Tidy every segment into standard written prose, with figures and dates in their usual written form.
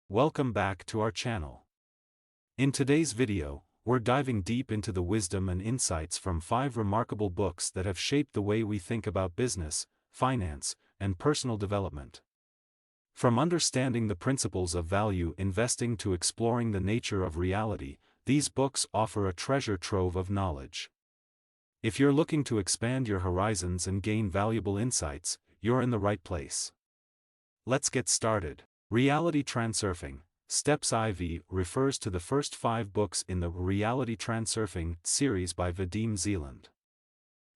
Welcome back to our channel. In today's video, we're diving deep into the wisdom and insights from 5 remarkable books that have shaped the way we think about business, finance, and personal development. From understanding the principles of value investing to exploring the nature of reality, these books offer a treasure trove of knowledge. If you're looking to expand your horizons and gain valuable insights, you're in the right place. Let's get started. Reality Transurfing, Steps IV refers to the first 5 books in the Reality Transurfing series by Vadim Zeland.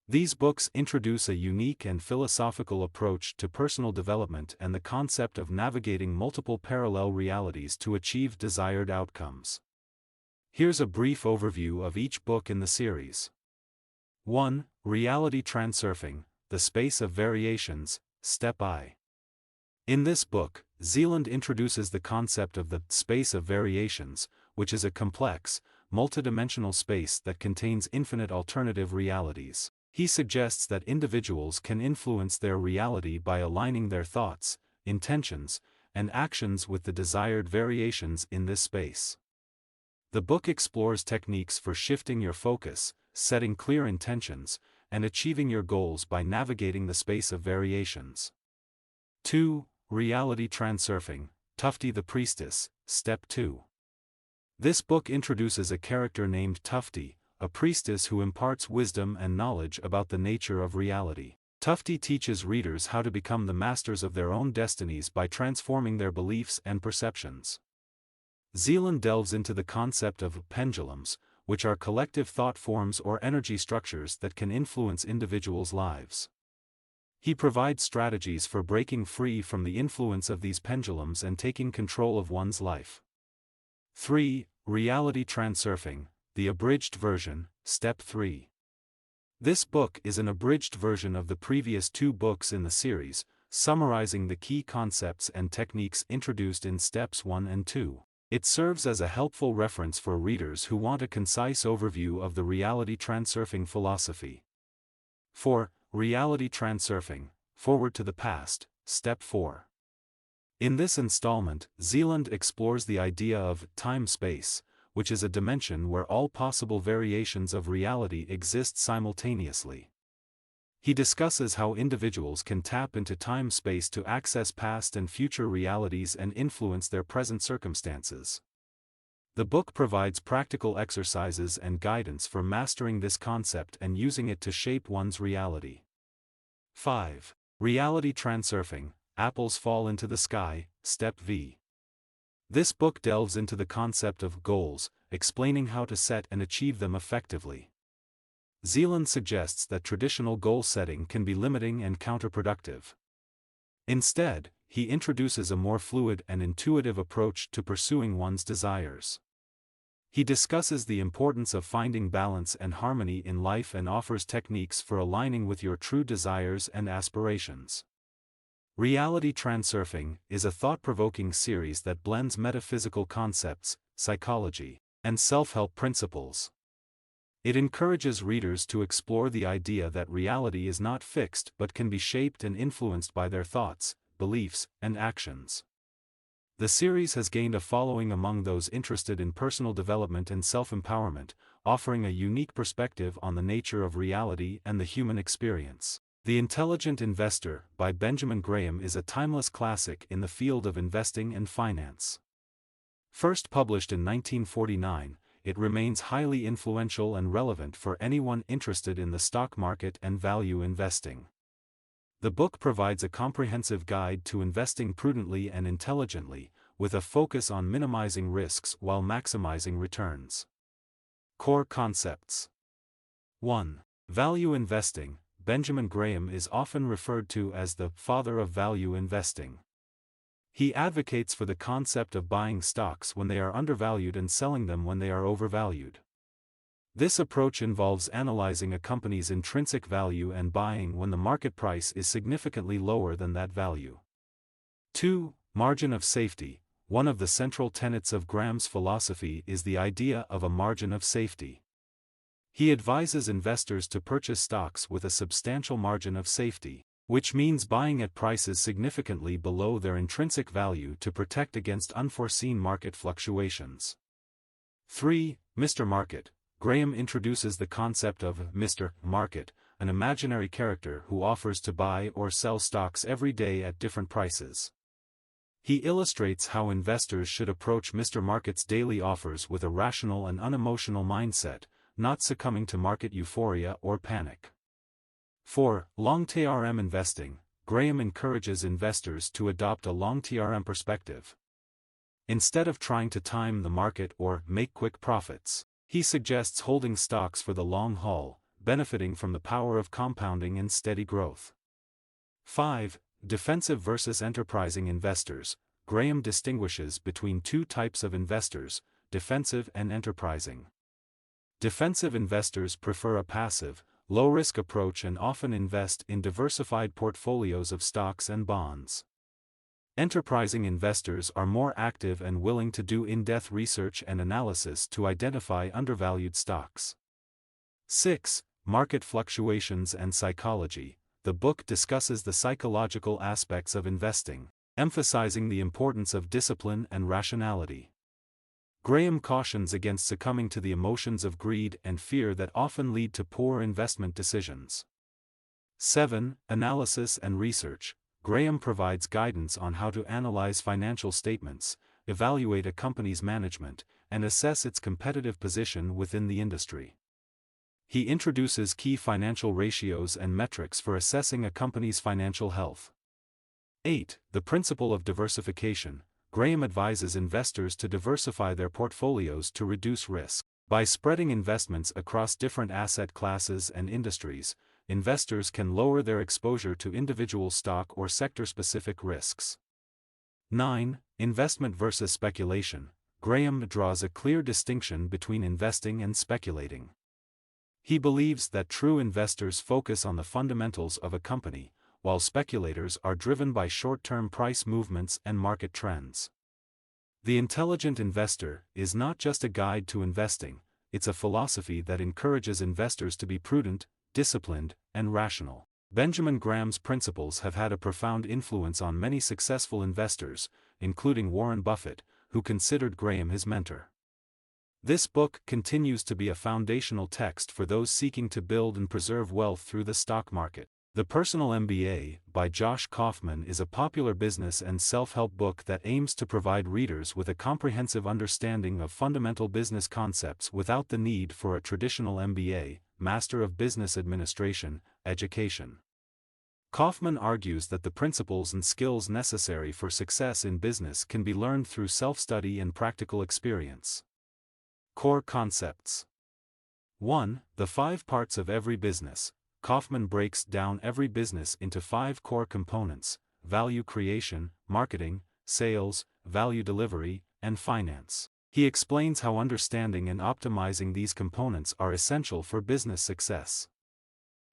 These books introduce a unique and philosophical approach to personal development and the concept of navigating multiple parallel realities to achieve desired outcomes. Here's a brief overview of each book in the series. 1. Reality Transurfing, The Space of Variations, Step I. In this book, Zeland introduces the concept of the space of variations, which is a complex, multidimensional space that contains infinite alternative realities. He suggests that individuals can influence their reality by aligning their thoughts, intentions, and actions with the desired variations in this space. The book explores techniques for shifting your focus, setting clear intentions, and achieving your goals by navigating the space of variations. 2. Reality Transurfing, Tufty the Priestess, Step 2. This book introduces a character named Tufty, a priestess who imparts wisdom and knowledge about the nature of reality. Tufty teaches readers how to become the masters of their own destinies by transforming their beliefs and perceptions. Zeland delves into the concept of pendulums, which are collective thought forms or energy structures that can influence individuals' lives. He provides strategies for breaking free from the influence of these pendulums and taking control of one's life. 3. Reality Transurfing, The Abridged Version, Step 3. This book is an abridged version of the previous 2 books in the series, summarizing the key concepts and techniques introduced in Steps 1 and 2. It serves as a helpful reference for readers who want a concise overview of the Reality Transurfing philosophy. 4. Reality Transurfing, Forward to the Past, Step 4. In this installment, Zeland explores the idea of time-space, which is a dimension where all possible variations of reality exist simultaneously. He discusses how individuals can tap into time-space to access past and future realities and influence their present circumstances. The book provides practical exercises and guidance for mastering this concept and using it to shape one's reality. 5. Reality Transurfing, Apples Fall into the Sky, Step V. This book delves into the concept of goals, explaining how to set and achieve them effectively. Zeland suggests that traditional goal setting can be limiting and counterproductive. Instead, he introduces a more fluid and intuitive approach to pursuing one's desires. He discusses the importance of finding balance and harmony in life and offers techniques for aligning with your true desires and aspirations. Reality Transurfing is a thought-provoking series that blends metaphysical concepts, psychology, and self-help principles. It encourages readers to explore the idea that reality is not fixed but can be shaped and influenced by their thoughts, beliefs, and actions. The series has gained a following among those interested in personal development and self-empowerment, offering a unique perspective on the nature of reality and the human experience. The Intelligent Investor by Benjamin Graham is a timeless classic in the field of investing and finance. First published in 1949, it remains highly influential and relevant for anyone interested in the stock market and value investing. The book provides a comprehensive guide to investing prudently and intelligently, with a focus on minimizing risks while maximizing returns. Core Concepts. 1. Value Investing. Benjamin Graham is often referred to as the father of value investing. He advocates for the concept of buying stocks when they are undervalued and selling them when they are overvalued. This approach involves analyzing a company's intrinsic value and buying when the market price is significantly lower than that value. 2. Margin of safety. One of the central tenets of Graham's philosophy is the idea of a margin of safety. He advises investors to purchase stocks with a substantial margin of safety. which means buying at prices significantly below their intrinsic value to protect against unforeseen market fluctuations. 3. Mr. Market. Graham introduces the concept of Mr. Market, an imaginary character who offers to buy or sell stocks every day at different prices. He illustrates how investors should approach Mr. Market's daily offers with a rational and unemotional mindset, not succumbing to market euphoria or panic. 4. Long-term investing. Graham encourages investors to adopt a long-term perspective. Instead of trying to time the market or make quick profits, he suggests holding stocks for the long haul, benefiting from the power of compounding and steady growth. 5. Defensive versus enterprising investors. Graham distinguishes between two types of investors, defensive and enterprising. Defensive investors prefer a passive, low-risk approach and often invest in diversified portfolios of stocks and bonds. Enterprising investors are more active and willing to do in-depth research and analysis to identify undervalued stocks. 6. Market fluctuations and psychology. The book discusses the psychological aspects of investing, emphasizing the importance of discipline and rationality. Graham cautions against succumbing to the emotions of greed and fear that often lead to poor investment decisions. 7. Analysis and research. Graham provides guidance on how to analyze financial statements, evaluate a company's management, and assess its competitive position within the industry. He introduces key financial ratios and metrics for assessing a company's financial health. 8. The principle of diversification. Graham advises investors to diversify their portfolios to reduce risk. By spreading investments across different asset classes and industries, investors can lower their exposure to individual stock or sector-specific risks. 9. Investment versus speculation. Graham draws a clear distinction between investing and speculating. He believes that true investors focus on the fundamentals of a company, while speculators are driven by short-term price movements and market trends. The intelligent investor is not just a guide to investing, it's a philosophy that encourages investors to be prudent, disciplined, and rational. Benjamin Graham's principles have had a profound influence on many successful investors, including Warren Buffett, who considered Graham his mentor. This book continues to be a foundational text for those seeking to build and preserve wealth through the stock market. The Personal MBA, by Josh Kaufman, is a popular business and self-help book that aims to provide readers with a comprehensive understanding of fundamental business concepts without the need for a traditional MBA, Master of Business Administration, education. Kaufman argues that the principles and skills necessary for success in business can be learned through self-study and practical experience. Core concepts. 1. The 5 parts of every business. Kaufman breaks down every business into 5 core components: value creation, marketing, sales, value delivery, and finance. He explains how understanding and optimizing these components are essential for business success.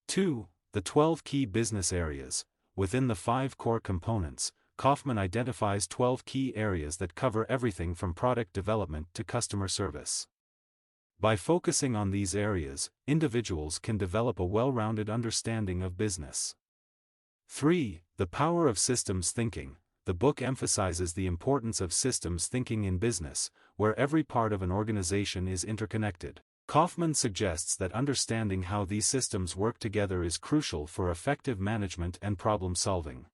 2. The 12 key business areas. Within the 5 core components, Kaufman identifies 12 key areas that cover everything from product development to customer service. By focusing on these areas, individuals can develop a well-rounded understanding of business. 3. The power of systems thinking. The book emphasizes the importance of systems thinking in business, where every part of an organization is interconnected. Kaufman suggests that understanding how these systems work together is crucial for effective management and problem-solving.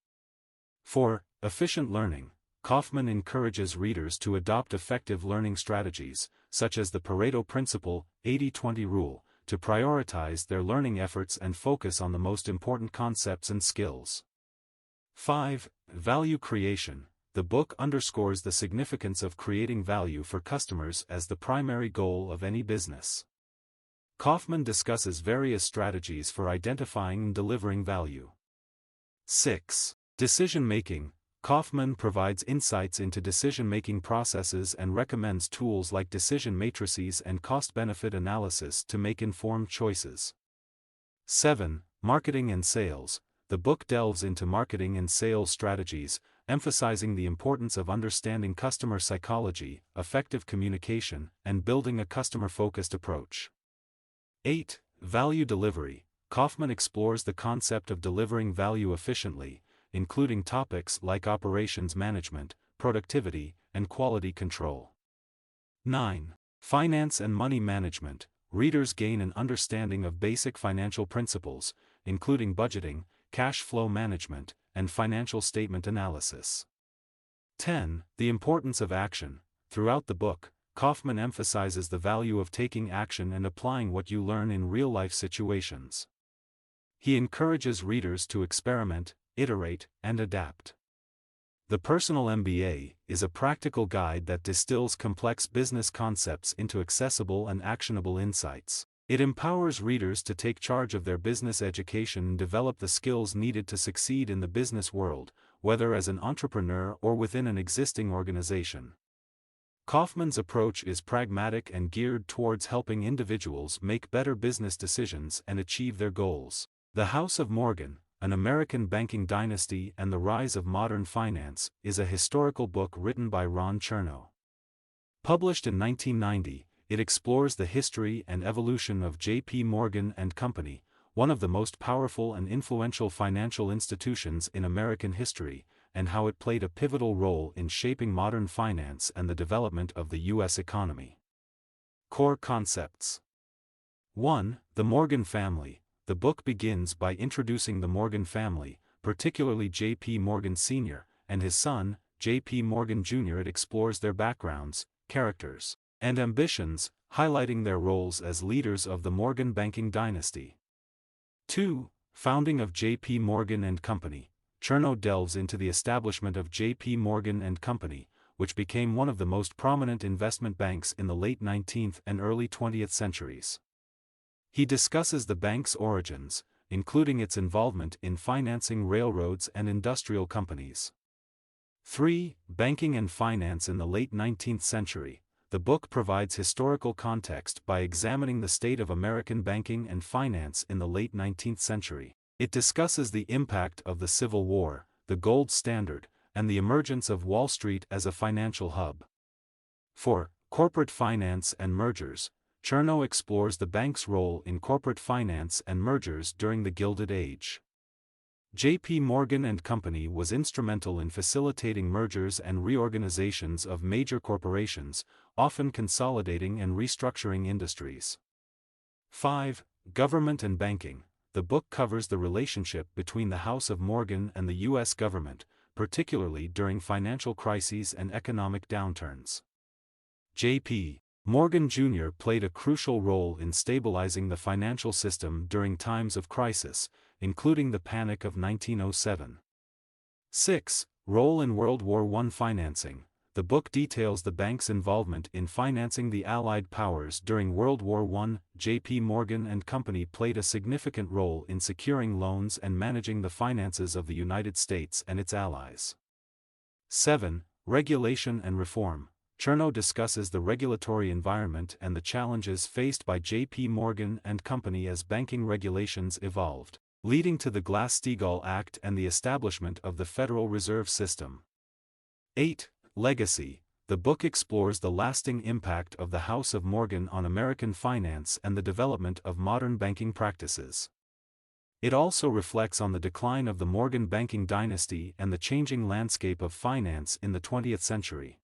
4. Efficient learning. Kaufman encourages readers to adopt effective learning strategies, such as the Pareto Principle, 80-20 rule, to prioritize their learning efforts and focus on the most important concepts and skills. 5. Value creation. The book underscores the significance of creating value for customers as the primary goal of any business. Kaufman discusses various strategies for identifying and delivering value. 6. Decision-making. Kaufman provides insights into decision-making processes and recommends tools like decision matrices and cost-benefit analysis to make informed choices. 7. Marketing and sales. The book delves into marketing and sales strategies, emphasizing the importance of understanding customer psychology, effective communication, and building a customer-focused approach. 8. Value delivery. Kaufman explores the concept of delivering value efficiently, including topics like operations management, productivity, and quality control. 9. Finance and money management. Readers gain an understanding of basic financial principles, including budgeting, cash flow management, and financial statement analysis. 10. The importance of action. Throughout the book, Kaufman emphasizes the value of taking action and applying what you learn in real-life situations. He encourages readers to experiment, iterate, and adapt. The Personal MBA is a practical guide that distills complex business concepts into accessible and actionable insights. It empowers readers to take charge of their business education and develop the skills needed to succeed in the business world, whether as an entrepreneur or within an existing organization. Kaufman's approach is pragmatic and geared towards helping individuals make better business decisions and achieve their goals. The House of Morgan, An American Banking Dynasty and the Rise of Modern Finance, is a historical book written by Ron Chernow. Published in 1990, it explores the history and evolution of J.P. Morgan and Company, one of the most powerful and influential financial institutions in American history, and how it played a pivotal role in shaping modern finance and the development of the U.S. economy. Core concepts. 1. The Morgan family. The book begins by introducing the Morgan family, particularly J.P. Morgan Sr. and his son, J.P. Morgan Jr. It explores their backgrounds, characters, and ambitions, highlighting their roles as leaders of the Morgan banking dynasty. 2. Founding of J.P. Morgan and Company. Chernow delves into the establishment of J.P. Morgan and Company, which became one of the most prominent investment banks in the late 19th and early 20th centuries. He discusses the bank's origins, including its involvement in financing railroads and industrial companies. 3. Banking and finance in the late 19th century. The book provides historical context by examining the state of American banking and finance in the late 19th century. It discusses the impact of the Civil War, the gold standard, and the emergence of Wall Street as a financial hub. 4. Corporate finance and mergers. Chernow explores the bank's role in corporate finance and mergers during the Gilded Age. J.P. Morgan and Company was instrumental in facilitating mergers and reorganizations of major corporations, often consolidating and restructuring industries. 5. Government and banking. The book covers the relationship between the House of Morgan and the U.S. government, particularly during financial crises and economic downturns. J.P. Morgan Jr. played a crucial role in stabilizing the financial system during times of crisis, including the Panic of 1907. 6. Role in World War I financing. The book details the bank's involvement in financing the Allied powers during World War I. J.P. Morgan and Company played a significant role in securing loans and managing the finances of the United States and its allies. 7. Regulation and reform. Chernow discusses the regulatory environment and the challenges faced by J.P. Morgan and Company as banking regulations evolved, leading to the Glass-Steagall Act and the establishment of the Federal Reserve System. 8. Legacy. The book explores the lasting impact of the House of Morgan on American finance and the development of modern banking practices. It also reflects on the decline of the Morgan banking dynasty and the changing landscape of finance in the 20th century.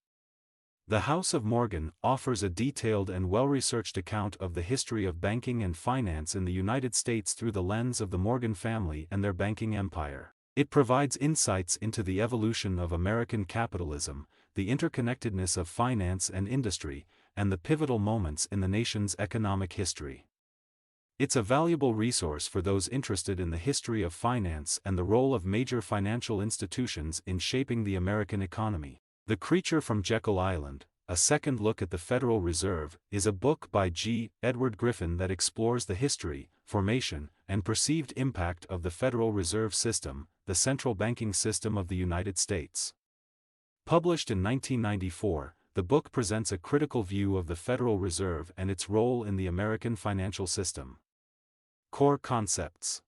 The House of Morgan offers a detailed and well-researched account of the history of banking and finance in the United States through the lens of the Morgan family and their banking empire. It provides insights into the evolution of American capitalism, the interconnectedness of finance and industry, and the pivotal moments in the nation's economic history. It's a valuable resource for those interested in the history of finance and the role of major financial institutions in shaping the American economy. The Creature from Jekyll Island, A Second Look at the Federal Reserve, is a book by G. Edward Griffin that explores the history, formation, and perceived impact of the Federal Reserve System, the central banking system of the United States. Published in 1994, the book presents a critical view of the Federal Reserve and its role in the American financial system. Core concepts.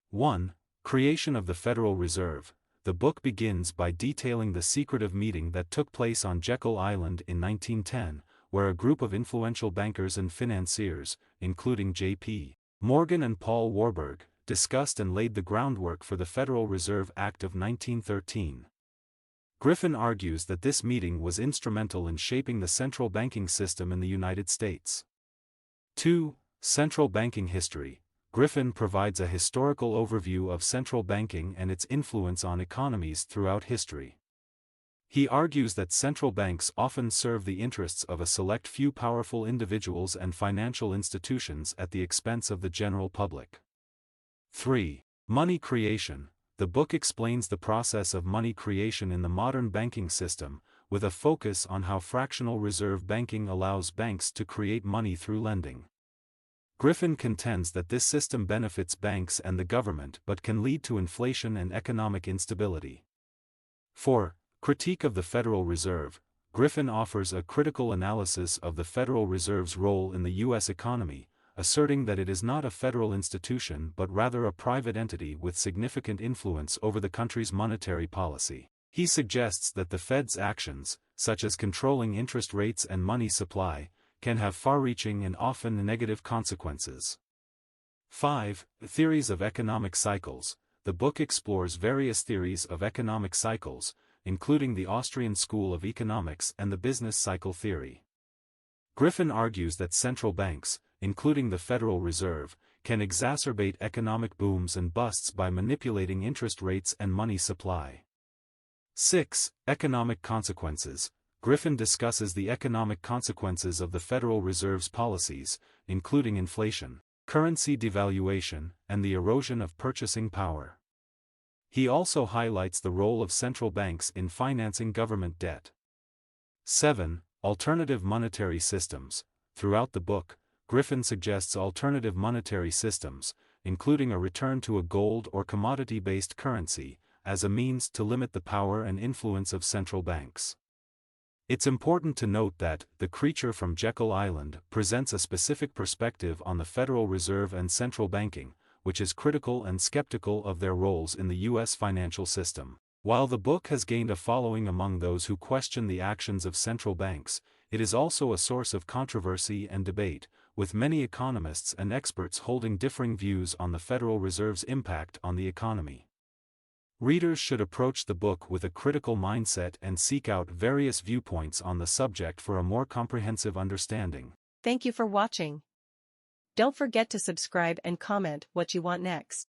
1. Creation of the Federal Reserve. The book begins by detailing the secretive meeting that took place on Jekyll Island in 1910, where a group of influential bankers and financiers, including J.P. Morgan and Paul Warburg, discussed and laid the groundwork for the Federal Reserve Act of 1913. Griffin argues that this meeting was instrumental in shaping the central banking system in the United States. 2. Central banking history. Griffin provides a historical overview of central banking and its influence on economies throughout history. He argues that central banks often serve the interests of a select few powerful individuals and financial institutions at the expense of the general public. 3. Money creation. The book explains the process of money creation in the modern banking system, with a focus on how fractional reserve banking allows banks to create money through lending. Griffin contends that this system benefits banks and the government but can lead to inflation and economic instability. 4. Critique of the Federal Reserve. Griffin offers a critical analysis of the Federal Reserve's role in the U.S. economy, asserting that it is not a federal institution but rather a private entity with significant influence over the country's monetary policy. He suggests that the Fed's actions, such as controlling interest rates and money supply, can have far-reaching and often negative consequences. 5. Theories of economic cycles. The book explores various theories of economic cycles, including the Austrian School of Economics and the business cycle theory. Griffin argues that central banks, including the Federal Reserve, can exacerbate economic booms and busts by manipulating interest rates and money supply. 6. Economic consequences. Griffin discusses the economic consequences of the Federal Reserve's policies, including inflation, currency devaluation, and the erosion of purchasing power. He also highlights the role of central banks in financing government debt. 7. Alternative monetary systems. Throughout the book, Griffin suggests alternative monetary systems, including a return to a gold or commodity-based currency, as a means to limit the power and influence of central banks. It's important to note that The Creature from Jekyll Island presents a specific perspective on the Federal Reserve and central banking, which is critical and skeptical of their roles in the U.S. financial system. While the book has gained a following among those who question the actions of central banks, it is also a source of controversy and debate, with many economists and experts holding differing views on the Federal Reserve's impact on the economy. Readers should approach the book with a critical mindset and seek out various viewpoints on the subject for a more comprehensive understanding. Thank you for watching. Don't forget to subscribe and comment what you want next.